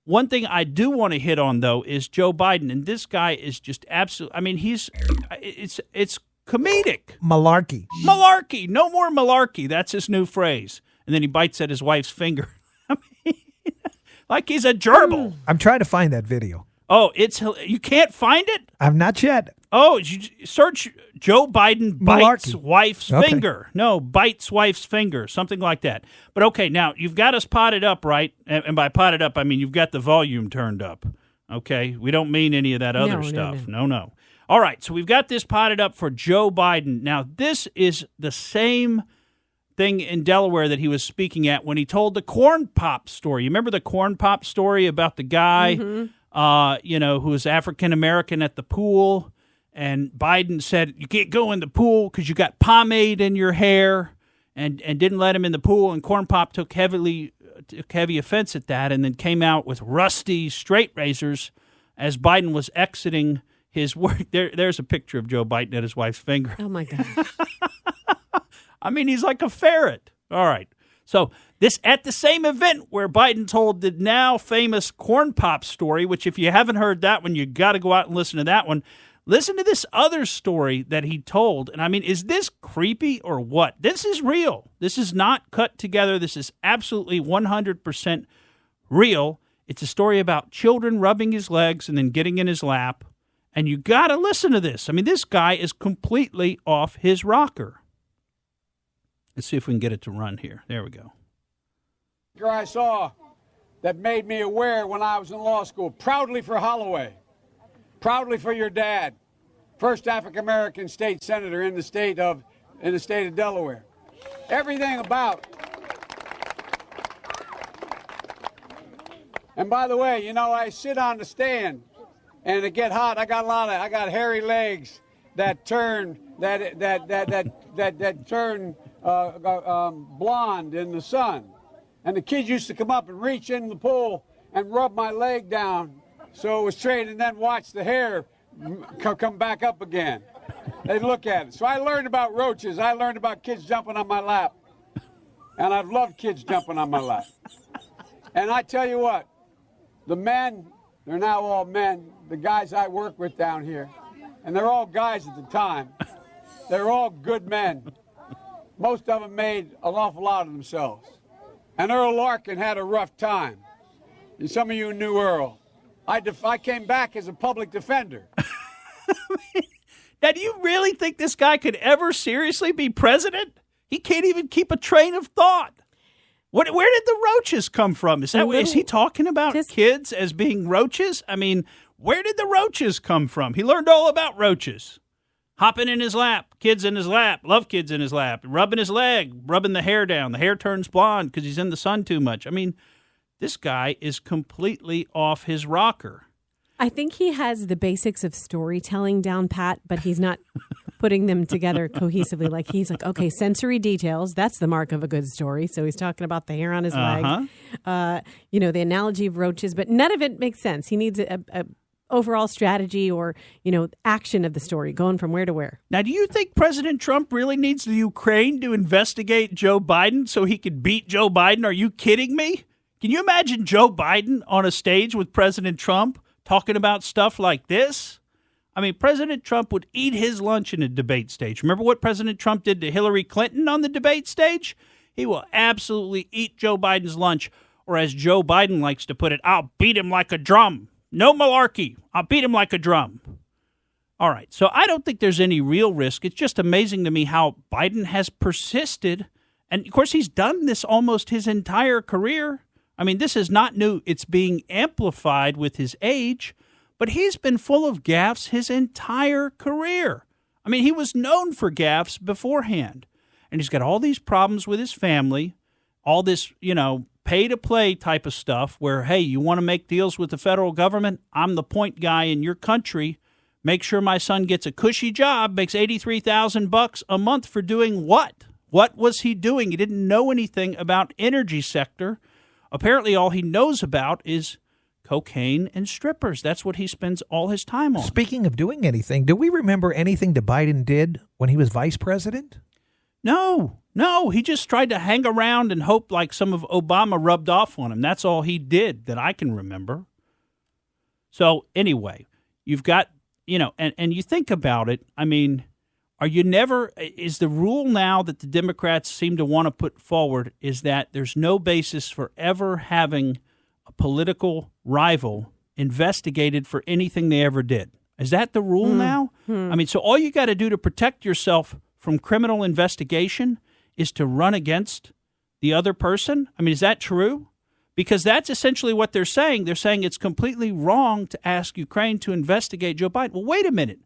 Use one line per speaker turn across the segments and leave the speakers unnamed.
One thing I do want to hit on, though, is Joe Biden. And this guy is just absolute. I mean, it's comedic.
Malarkey.
Malarkey. No more malarkey. That's his new phrase. And then he bites at his wife's finger. I mean, like he's a gerbil.
I'm trying to find that video.
Oh, you can't find it?
I've not yet.
Oh, you search Joe Biden bites
Malarkey.
wife's
Okay.
finger. No, bites wife's finger, something like that. But okay, now you've got us potted up, right? And by potted up, I mean you've got the volume turned up. Okay, we don't mean any of that other stuff. No. All right, so we've got this potted up for Joe Biden. Now, this is the same thing in Delaware that he was speaking at when he told the corn pop story. You remember the corn pop story about the guy, who was African-American at the pool? And Biden said, you can't go in the pool because you got pomade in your hair, and didn't let him in the pool. And Corn Pop took heavy offense at that, and then came out with rusty straight razors as Biden was exiting his work. There's a picture of Joe Biden at his wife's finger.
Oh, my God.
I mean, he's like a ferret. All right. So this at the same event where Biden told the now famous corn pop story, which if you haven't heard that one, you got to go out and listen to that one. Listen to this other story that he told. And I mean, is this creepy or what? This is real. This is not cut together. This is absolutely 100% real. It's a story about children rubbing his legs and then getting in his lap. And you got to listen to this. I mean, this guy is completely off his rocker. Let's see if we can get it to run here. There we go.
I saw that made me aware when I was in law school. Proudly for Holloway. Proudly for your dad. First African-American state senator in the state of Delaware. Everything about. And by the way, I sit on the stand and it get hot. I got hairy legs that turn blonde in the sun. And the kids used to come up and reach in the pool and rub my leg down so it was straight, and then watch the hair come back up again. They'd look at it. So I learned about roaches. I learned about kids jumping on my lap. And I've loved kids jumping on my lap. And I tell you what, the men, they're now all men, the guys I work with down here, and they're all guys at the time. They're all good men. Most of them made an awful lot of themselves. And Earl Larkin had a rough time. And some of you knew Earl. I came back as a public defender.
Now, do you really think this guy could ever seriously be president? He can't even keep a train of thought. Where did the roaches come from? Is he talking about kids as being roaches? I mean, where did the roaches come from? He learned all about roaches. Hopping in his lap, kids in his lap, love kids in his lap, rubbing his leg, rubbing the hair down. The hair turns blonde because he's in the sun too much. I mean, this guy is completely off his rocker.
I think he has the basics of storytelling down pat, but he's not putting them together cohesively. Like he's like, okay, sensory details, that's the mark of a good story. So he's talking about the hair on his leg, the analogy of roaches, but none of it makes sense. He needs a overall strategy or, action of the story, going from where to where.
Now, do you think President Trump really needs the Ukraine to investigate Joe Biden so he could beat Joe Biden? Are you kidding me? Can you imagine Joe Biden on a stage with President Trump talking about stuff like this? I mean, President Trump would eat his lunch in a debate stage. Remember what President Trump did to Hillary Clinton on the debate stage? He will absolutely eat Joe Biden's lunch, or as Joe Biden likes to put it, I'll beat him like a drum. No malarkey. I'll beat him like a drum. All right, so I don't think there's any real risk. It's just amazing to me how Biden has persisted. And, of course, he's done this almost his entire career. I mean, this is not new. It's being amplified with his age, but he's been full of gaffes his entire career. I mean, he was known for gaffes beforehand, and he's got all these problems with his family, all this, pay-to-play type of stuff where, hey, you want to make deals with the federal government? I'm the point guy in your country. Make sure my son gets a cushy job, makes $83,000 a month for doing what? What was he doing? He didn't know anything about energy sector. Apparently, all he knows about is cocaine and strippers. That's what he spends all his time on.
Speaking of doing anything, do we remember anything that Biden did when he was vice president?
No. No, he just tried to hang around and hope like some of Obama rubbed off on him. That's all he did that I can remember. So anyway, you've got, and you think about it, I mean, is the rule now that the Democrats seem to want to put forward is that there's no basis for ever having a political rival investigated for anything they ever did? Is that the rule now? I mean, so all you got to do to protect yourself from criminal investigation is to run against the other person? I mean, is that true? Because that's essentially what they're saying. They're saying it's completely wrong to ask Ukraine to investigate Joe Biden. Well, wait a minute.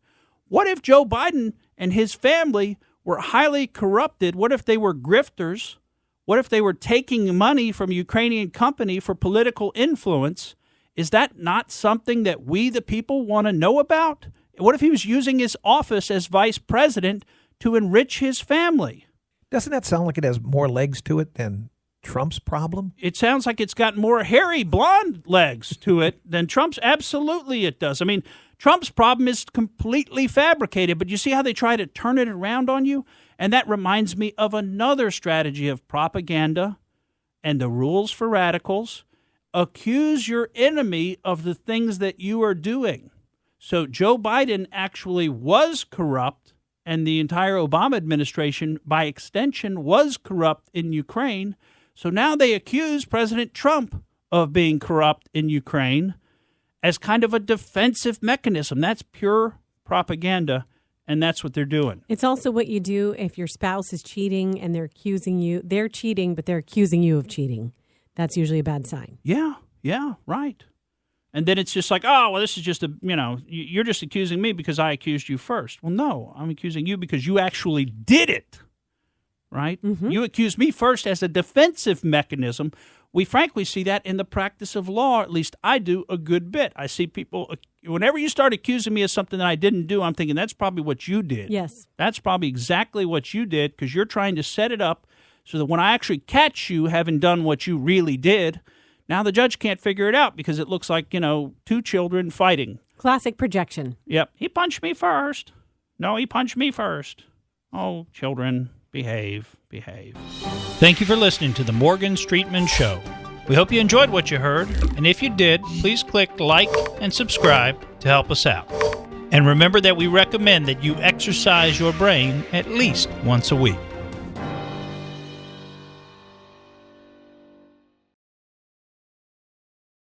What if Joe Biden and his family were highly corrupted? What if they were grifters? What if they were taking money from a Ukrainian company for political influence? Is that not something that we, the people, want to know about? What if he was using his office as vice president to enrich his family?
Doesn't that sound like it has more legs to it than Trump's problem?
It sounds like it's got more hairy blonde legs to it than Trump's. Absolutely it does. I mean, Trump's problem is completely fabricated, but you see how they try to turn it around on you? And that reminds me of another strategy of propaganda and the rules for radicals. Accuse your enemy of the things that you are doing. So Joe Biden actually was corrupt, and the entire Obama administration, by extension, was corrupt in Ukraine. So now they accuse President Trump of being corrupt in Ukraine as kind of a defensive mechanism. That's pure propaganda, and that's what they're doing.
It's also what you do if your spouse is cheating and they're accusing you. They're cheating, but they're accusing you of cheating. That's usually a bad sign.
Yeah, right. And then it's just like, oh, well, this is just you're just accusing me because I accused you first. Well, no, I'm accusing you because you actually did it, right? Mm-hmm. You accused me first as a defensive mechanism. We frankly see that in the practice of law, at least I do a good bit. I see people, whenever you start accusing me of something that I didn't do, I'm thinking that's probably what you did.
Yes.
That's probably exactly what you did because you're trying to set it up so that when I actually catch you having done what you really did, now the judge can't figure it out because it looks like, two children fighting.
Classic projection.
Yep. He punched me first. No, he punched me first. Oh, children, behave. Thank you for listening to the Morgan Streetman Show. We hope you enjoyed what you heard, and if you did, please click like and subscribe to help us out. And remember that we recommend that you exercise your brain at least once a week.